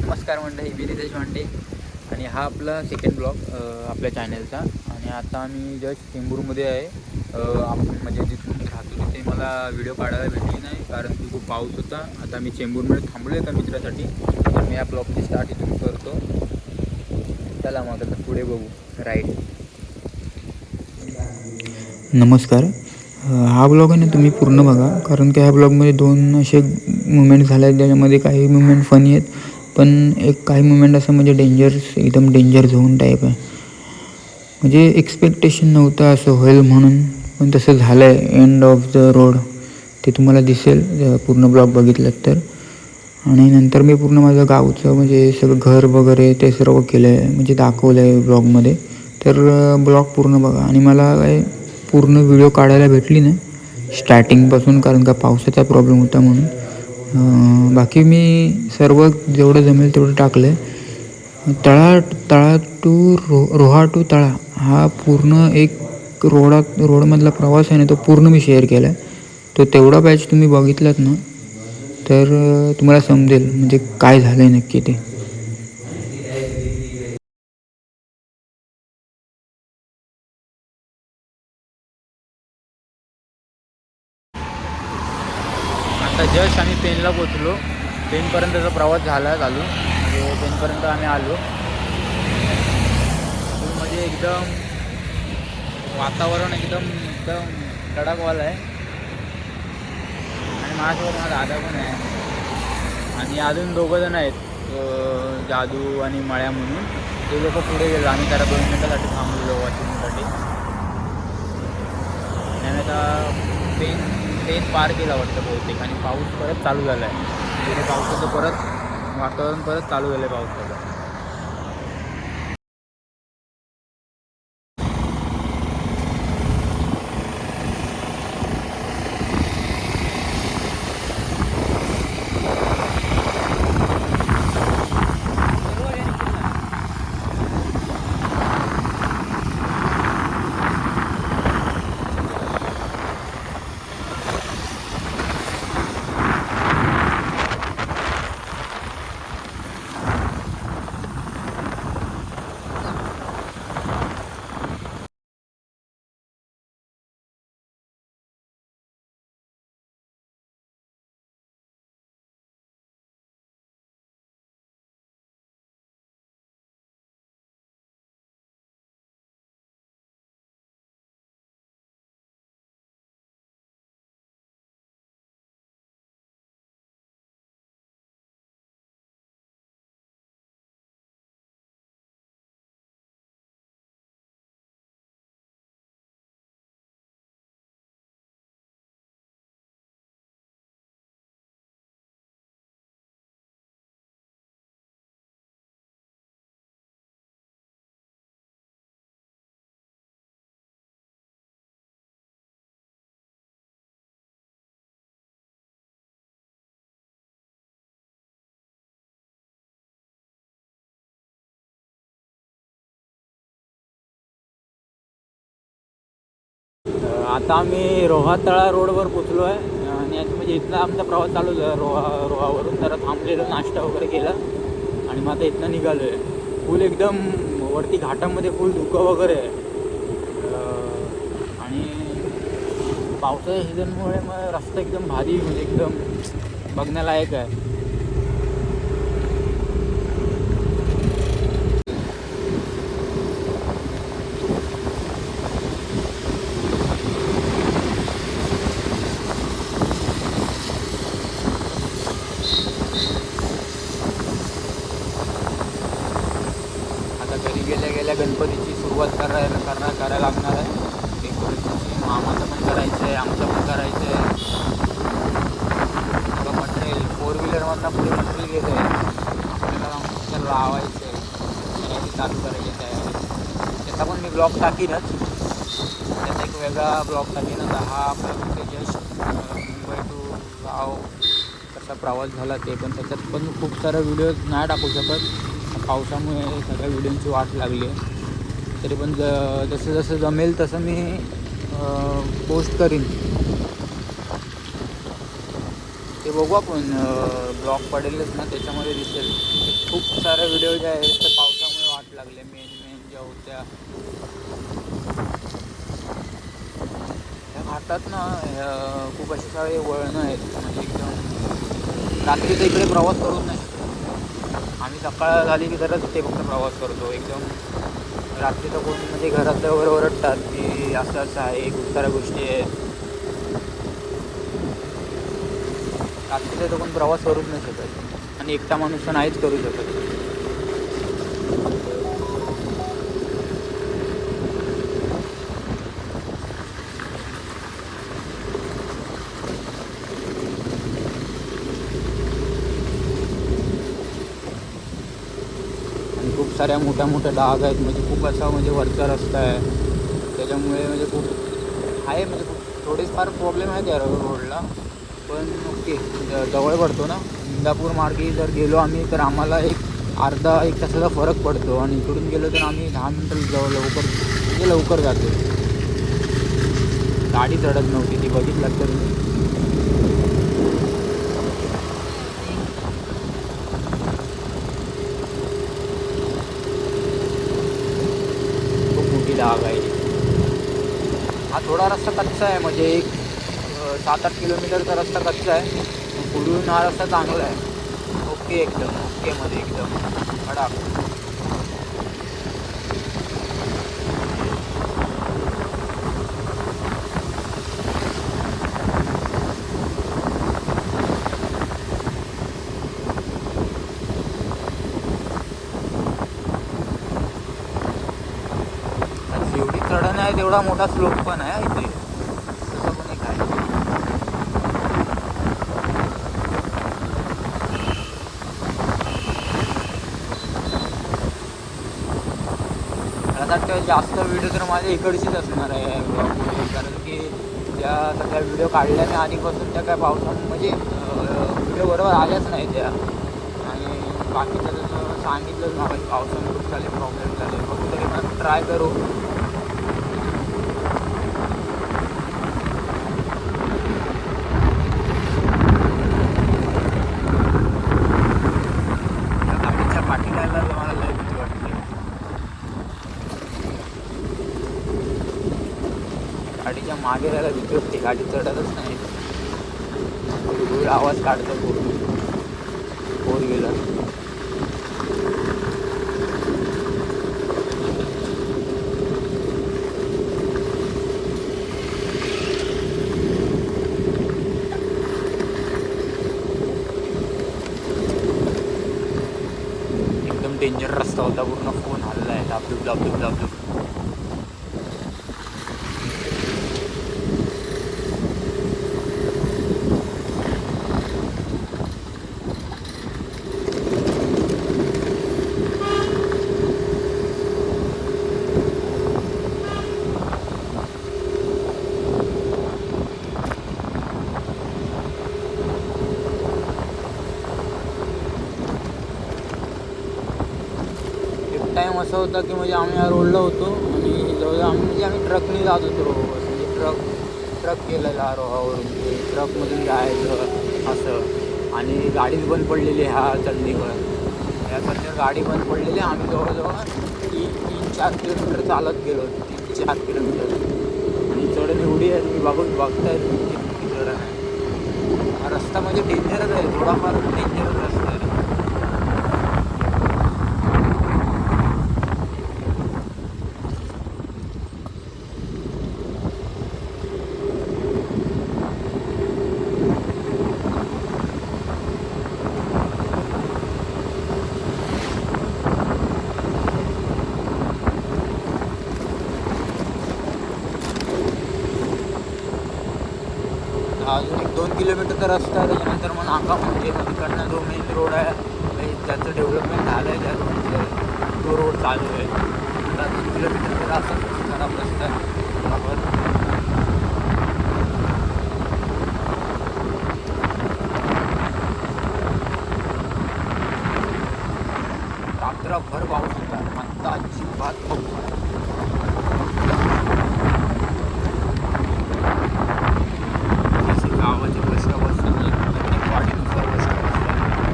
नमस्कार मंडळी, मी रितेश वांडे आणि हा आपला सेकंड ब्लॉग आपल्या चॅनलचा. आणि आता आम्ही जस्ट चेंबूरमध्ये आहे. आपण म्हणजे जिथून राहतो तिथे मला व्हिडिओ काढायला भेटली नाही कारण की खूप पाऊस होता. आता मी चेंबूरमध्ये थांबलो एका मित्रासाठी, तर मी या ब्लॉगची स्टार्ट इथून करतो. चला मग आता पुढे बघू राईट. नमस्कार. हा ब्लॉग आहे ना तुम्ही पूर्ण बघा, कारण की ह्या ब्लॉगमध्ये दोन असे मुमेंट झाले आहेत ज्याच्यामध्ये काही मुमेंट फनी आहेत, पण काही मुमेंट असं म्हणजे एकदम डेंजर झोन टाईप आहे. म्हणजे एक्सपेक्टेशन नव्हतं असं होईल म्हणून, पण तसं झालं आहे. एंड ऑफ द रोड ते तुम्हाला दिसेल पूर्ण ब्लॉग बघितलं तर. आणि नंतर मी पूर्ण माझं गावचं म्हणजे सगळं घर वगैरे ते सर्व केलं आहे, म्हणजे दाखवलं आहे ब्लॉगमध्ये. तर ब्लॉग पूर्ण बघा. आणि मला काय पूर्ण व्हिडिओ काढायला भेटली ना स्टार्टिंगपासून, कारण का पावसाचा प्रॉब्लेम होता म्हणून. बाकी मी सर्व जेवढं जमेल तेवढं टाकलं आहे. तळा टू रोहा टू तळा हा पूर्ण एक रोडमधला प्रवास आहे ना, तो पूर्ण मी शेअर केला आहे. तो तेवढा पॅच तुम्ही बघितलात ना तर तुम्हाला समजेल म्हणजे काय झालं आहे नक्की ते. आता जस्ट आम्ही पेनला पोचलो. पेनपर्यंतचा प्रवास झाला चालू, म्हणजे पेनपर्यंत आम्ही आलो. म्हणजे एकदम वातावरण एकदम एकदम कडकवालं आहे. आणि माझ्यासोबत माझा दादा पण आहे आणि अजून दोघंजण आहेत, जादू आणि मळ्या म्हणून. ते लोक पुढे गेलो. आम्ही त्याला 2 मिनिटासाठी थांबलेलो वॉशिंगसाठी. आणि आता पेन पार केला वाटतं बहुतेक. आणि पाऊस परत चालू झाला आहे. तिथे पावसाचं परत वातावरण परत चालू झालं आहे पावसाचं. आता आम्ही रोहा तळा रोडवर पोचलो आहे. आणि याचं म्हणजे इथला आमचा प्रवास चालू झाला रोहावरून. तर थांबलेलो, नाश्ता वगैरे केला आणि मग आता इथनं निघालो आहे. फुल एकदम वरती घाटामध्ये फुल धुकं वगैरे आहे. आणि पावसाच्या सीझनमुळे मग रस्ता एकदम भारी, म्हणजे एकदम बघण्यालायक आहे. गेल्या गणपतीची सुरुवात करायला लागणार आहे. डेकोरेशनची मामाचं पण करायचं आहे, आमचं पण करायचं आहे. आता मटेरियल 4 व्हीलरमधनं पुढे मटेरियल गेलं आहे. आपल्याला मटेरियल लावायचं आहे, चालू करायची आहे. त्याचा पण मी ब्लॉग टाकीनच. त्याचा एक वेगळा ब्लॉग टाकीनच. हा आपला कुठे जस्ट मुंबई टू गाव कसा प्रवास झाला ते पण. त्याच्यात पण खूप सारे व्हिडिओज नाही टाकू शकत, पावसामुळे सगळ्या व्हिडिओची वाट लागली आहे. तरी पण जसं जसं जमेल तसं मी पोस्ट करीन. ते बघू आपण ब्लॉक पडेलच ना त्याच्यामध्ये दिसेल. खूप सारे व्हिडिओ जे आहेत ते पावसामुळे वाट लागले मेन ज्या होत्या त्या घाटात ना. खूप असे सारे वळणं आहेत म्हणजे एकदम रात्रीचा इकडे प्रवास करून नाही. आम्ही सकाळ झाली की जरा ते फक्त प्रवास करतो एकदम. रात्रीचं कोण म्हणजे घरातल्या वगैरे ओरडतात की असं असं आहे खूप साऱ्या गोष्टी आहेत. रात्रीचा तो कोण प्रवास करूच नाही शकत आणि एकटा माणूस तर नाहीच करू शकत. आणि खूप साऱ्या मोठ्या मोठ्या डाग आहेत म्हणजे खूप असा म्हणजे वरचा रस्ता आहे त्याच्यामुळे म्हणजे खूप आहे म्हणजे खूप थोडेफार प्रॉब्लेम आहेत या रोडला. पण ओके जवळ पडतो ना. इंदापूर मार्गे जर गेलो आम्ही तर आम्हाला अर्धा एक तासाचा फरक पडतो आणि इकडून गेलो तर आम्ही 10 मिनटं लवकर म्हणजे लवकर जातो. गाडी चढत नव्हती ती बघितलं तर खूप मोठी डाग आहे. हा थोडा रस्ता कच्चा आहे म्हणजे 7-8 किलोमीटरचा रस्ता कच्चा आहे. पुढून हा रस्ता चांगला आहे. ओके एकदम ओकेमध्ये एकदम खडाक. जेवढी चढण आहे तेवढा मोठा स्लोप पण आहे इथे. तसं पण एक आहे. मला वाटतं जास्त व्हिडिओ तर माझ्या इकडचीच असणार आहे ब्लॉगमध्ये कारण की ज्या सगळ्या व्हिडिओ काढल्याने आधीपासून त्या काय पावसामुळे म्हणजे व्हिडिओ बरोबर आल्याच नाही त्या. आणि बाकीचं जसं सांगितलंच ना पावसामुळे खूप सारे प्रॉब्लेम झाले. बघू तरी पण ट्राय करू. गाडीच्या पाठीला मला लय भीती वाटते. गाडीच्या मागे राहायला भीती वाटते. गाडी चढतच नाही. दूर आवाज काढतो फोर व्हीलर. एकदम डेंजर रस्ता होता. पूर्ण फोन हल्ला आहे. दाबदूब दाबदूब दाबदूब. टाईम असं होता की म्हणजे आम्ही या रोडला होतो आणि जवळ आम्ही ट्रकने जात होतो. म्हणजे ट्रक केलेला रोहावरून ते ट्रकमधून जायचं असं. आणि गाडीच बंद पडलेली ह्या चंदीगड या सध्या गाडी बंद पडलेली. आम्ही जवळजवळ 3-4 किलोमीटर चालत गेलो. 3-4 किलोमीटर आणि चढण एवढी आहे तुम्ही बघताय किती चढण आहे. हा रस्ता म्हणजे डेंजरच आहे. थोडाफार डेंजरच रस्ता आहे. अजून 1-2 किलोमीटरचा रस्ता आहे. त्याच्यानंतर मग नाका म्हणजे तिकडनं जो मेन रोड आहे ज्याचं डेव्हलपमेंट झालं आहे त्या तो रोड चालू आहे. 2 किलोमीटरचा रस्ता खराब रस्ता आहे बरोबर. रात्रभर पाऊस होता. आत्ता अजिबात पाऊस आहे. गावाच्या बसला बसून प्रत्येक वाटेनुसार बसला.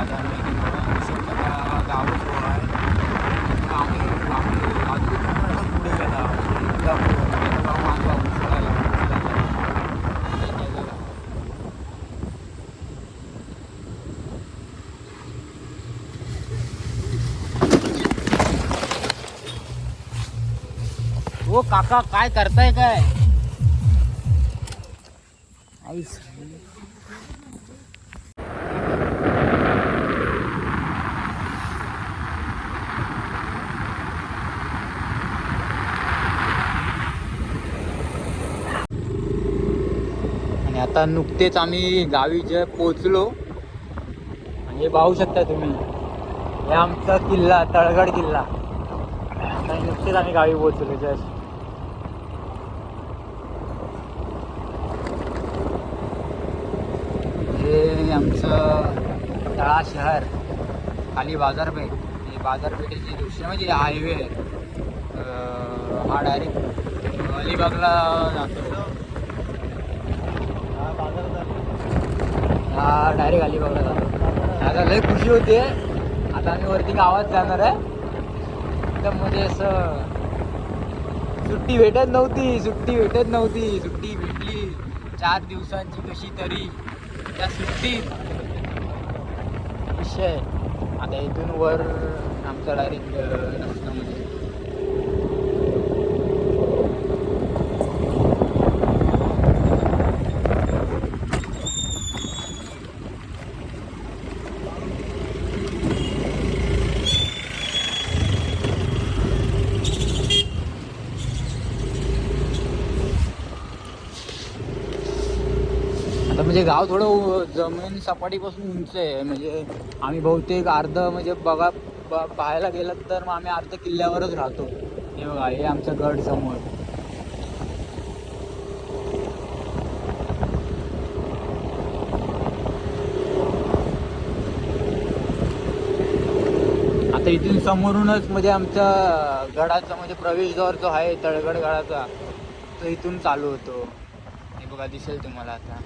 बाजार वगैरे गावच रोड आहे. आम्ही पुढे गेला हो काका काय करताय काय आईस. आणि आता नुकतेच आम्ही गावी जे पोचलो आणि हे पाहू शकता तुम्ही, हे आमचा किल्ला तळगड किल्ला. आणि नुकतेच आम्ही गावी पोचलो जस्ट. हे आमचं तळा शहर, खाली बाजारपेठ. हे बाजारपेठेचे दृश्य म्हणजे हायवे आहे. हा डायरेक्ट अलिबागला जातो. हा डायरेक्ट अलिबागला जातो. आता लय खुशी होते. आता आम्ही वरती गावात जाणार आहे. एकदम म्हणजे असं सुट्टी भेटत नव्हती. सुट्टी भेटली 4 दिवसांची कशी तरी. त्या सुट्टीत विषय आता इथून वर आमचा डायरेक्ट रस्त्यामध्ये. आता म्हणजे गाव थोडं जमीन सपाटीपासून उंच आहे. म्हणजे आम्ही बहुतेक अर्ध म्हणजे पाहायला गेलं तर मग आम्ही अर्ध किल्ल्यावरच राहतो. हे बघा, हे आमचं गड समोर. आता इथून समोरूनच म्हणजे आमच्या गडाचा म्हणजे प्रवेशद्वार जो आहे तळगड गडाचा, तो इथून चालू होतो. हे बघा, दिसेल तुम्हाला आता.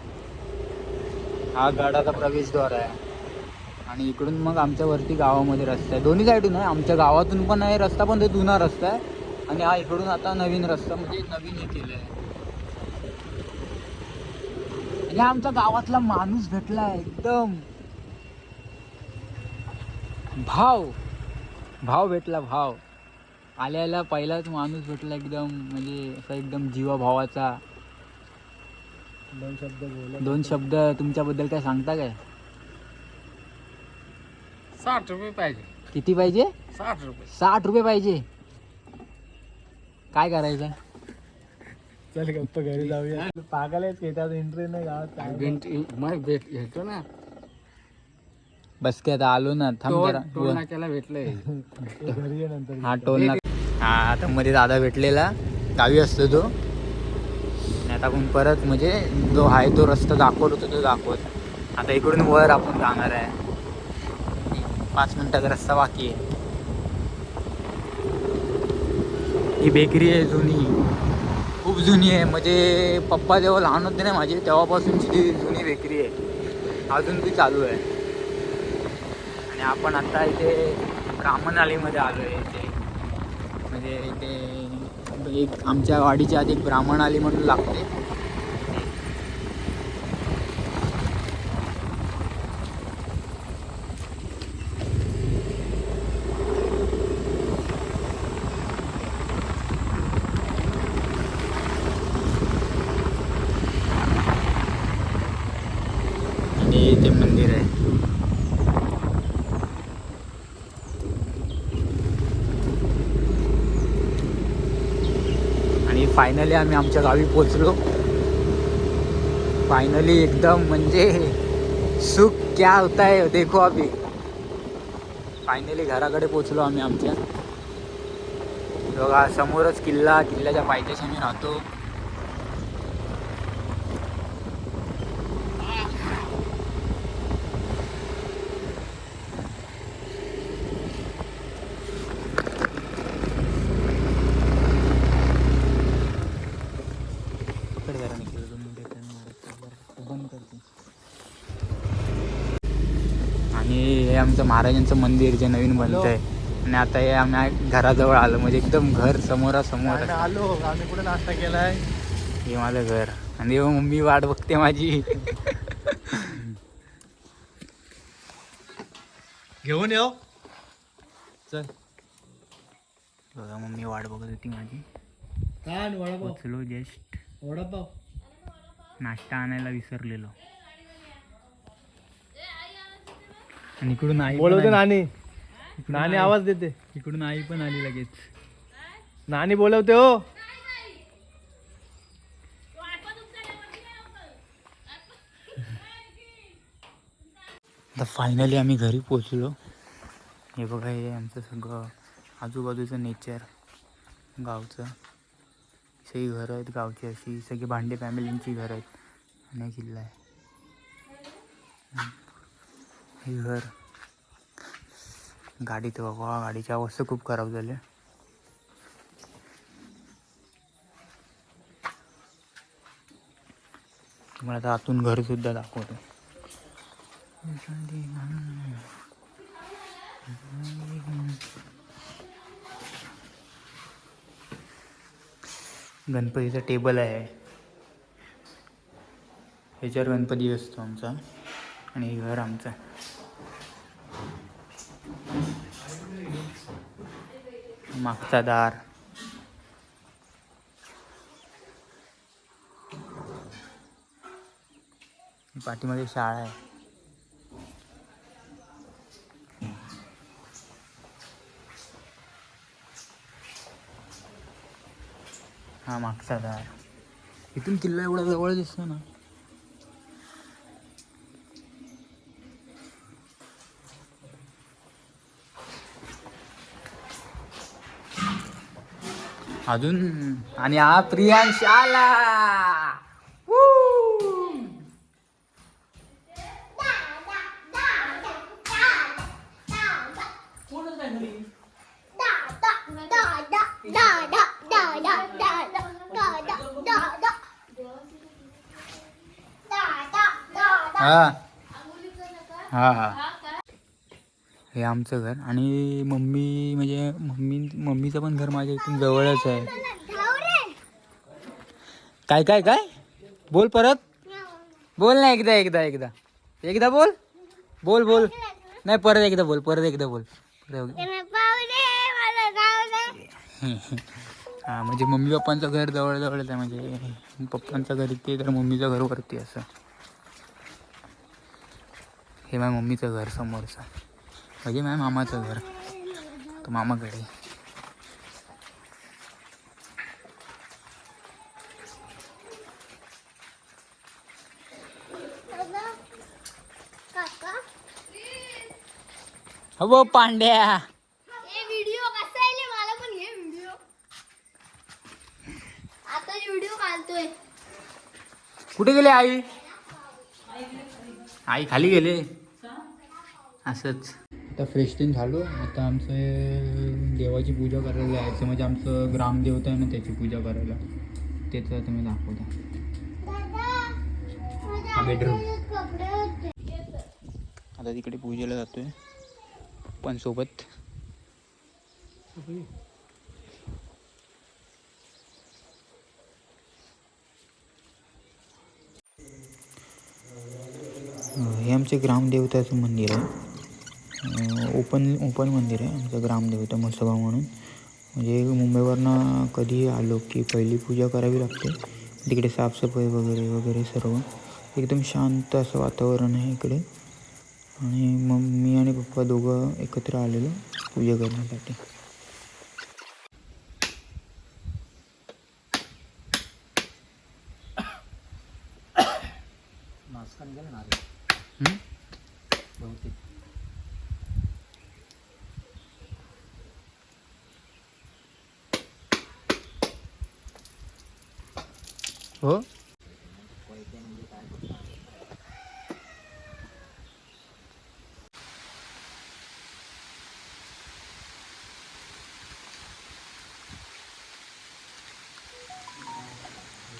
हा गडाचा प्रवेशद्वार आहे. आणि इकडून मग आमच्या वरती गावामध्ये रस्ता आहे. दोन्ही साईडून आहे. आमच्या गावातून पण आहे रस्ता, पण तो जुना रस्ता आहे. आणि हा इकडून आता नवीन रस्ता म्हणजे नवीन हे केलं आहे. आणि आमच्या गावातला माणूस भेटला एकदम भाव भेटला. आल्याला पहिलाच माणूस भेटला एकदम म्हणजे असा एकदम जीवाभावाचा. 2 शब्द तुमच्याबद्दल काय सांगता काय? 60 रुपये पाहिजे. किती पाहिजे? 60 रुपये. 60 रुपये पाहिजे. काय करायचं? चल गप्पा घरी जाऊया. पागलच घेतात एंट्री नाही गावात. मग भेट घेतो ना. बस काय आता आलो ना. थांब जरा. टोल नाक्याला भेटलंय. घरी ये नंतर. हा टोल नाका. हा आता मध्ये दादा भेटलेला, गावी असतो तो. आणि आता आपण परत म्हणजे जो आहे तो रस्ता दाखवत होतो तो दाखवत. आता इकडून वर आपण जाणार आहे. 5 मिनिटाचा रस्ता बाकी आहे. ही बेकरी आहे जुनी, खूप जुनी आहे. म्हणजे पप्पा जेव्हा लहान होते ना माझे, तेव्हापासूनची ती जुनी बेकरी आहे. अजून ती चालू आहे. आणि आपण आता इथे ब्राह्मण आलीमध्ये आलो आहे. इथे म्हणजे इथे एक आमच्या वाडीच्या आधी एक ब्राह्मण आली म्हणून लागते. आणि इथे मंदिर आहे. फायनली आम्ही आमच्या गावी पोचलो. फायनली एकदम म्हणजे सुख क्या होता है देखो अभी. फायनली घराकडे पोचलो आम्ही आमच्या. बघा समोरच किल्ला, किल्ल्याच्या पायथ्याशी आम्ही राहतो. आणि हे आमचं महाराजांचं मंदिर जे नवीन बनतं आहे. आणि आता हे आम्ही घराजवळ आलो, म्हणजे एकदम घर समोरासमोर आम्ही आलो. आम्ही कुठे नाश्ता केलाय? हे माझं घर आणि मम्मी वाट बघते माझी. घेऊन येऊ चल. बघा मम्मी वाट बघत होती माझी. काय वडापाव? पोचलो जस्ट. वडापाव नाश्ता आणायला विसरलेलो. आणि इकडून आई बोलवते पण आली. नानी. इकडून नानी आई- आवाज देते. इकडून आई पण आली लगेच. नानी बोलवते हो. आता फायनली आम्ही घरी पोचलो. हे बघा, हे आमचं सगळं आजूबाजूचं नेचर गावचं. सगळी घरं आहेत गावची, अशी सगळी भांडे फॅमिलींची घरं आहेत आणि किल्ला आहे. हे घर, गाडी तर बाबा, गाडीची अवस्था खूप खराब झाली. तुम्हाला आता आतून घर सुद्धा दाखवतो. गणपतीचा टेबल आहे, ह्याच्यावर गणपती असतो आमचा. आणि हे घर आमचं. मागचा दार, पाठीमध्ये शाळा आहे. हा मागचा दार. इथून किल्ला एवढा जवळ दिसतो ना. अजून आणि हा प्रियांश आला. हा हा हा, हे आमचं घर. आणि मम्मी म्हणजे मम्मीचं पण घर माझ्या इथून जवळच आहे. काय काय काय बोल, परत बोल ना. एकदा बोल बोल बोल. नाही, परत एकदा बोल. हा, म्हणजे मम्मी पप्पांचं घर जवळच आहे. म्हणजे पप्पांचं घर इथे तर मम्मीचं घर वरती असं. हे माझ्या मम्मीचं घर समोरचं, म्हणजे माझ्या मामाचं घर. तो मामाकडे. हो पांड्या. व्हिडिओ कसा आहे मला पण हे व्हिडिओ आता व्हिडिओ काढतोय. कुठे गेले आई? आई खाली गेले. असंच आता फ्रेश तीन झालो. आता आमचं देवाची पूजा करायला जायचं, म्हणजे आमचं ग्रामदेवता आहे ना, त्याची पूजा करायला. तेच आता मी दाखवतो. हा बेडरूम. आता तिकडे पूजेला जातोय पण सोबत. हे आमचे ग्रामदेवताचं मंदिर आहे. ओपन मंदिर आहे आमचं ग्रामदेवता मसोबा म्हणून. म्हणजे मुंबईवरनं कधी आलो की पहिली पूजा करावी लागते. तिकडे साफसफाई वगैरे सर्व. एकदम शांत असं वातावरण आहे इकडे. आणि मम्मी आणि पप्पा दोघं एकत्र आलेलो पूजा करण्यासाठी. हो,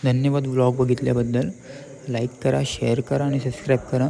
धन्यवाद व्लॉग बघितल्याबद्दल. लाईक करा, शेअर करा आणि सबस्क्राईब करा.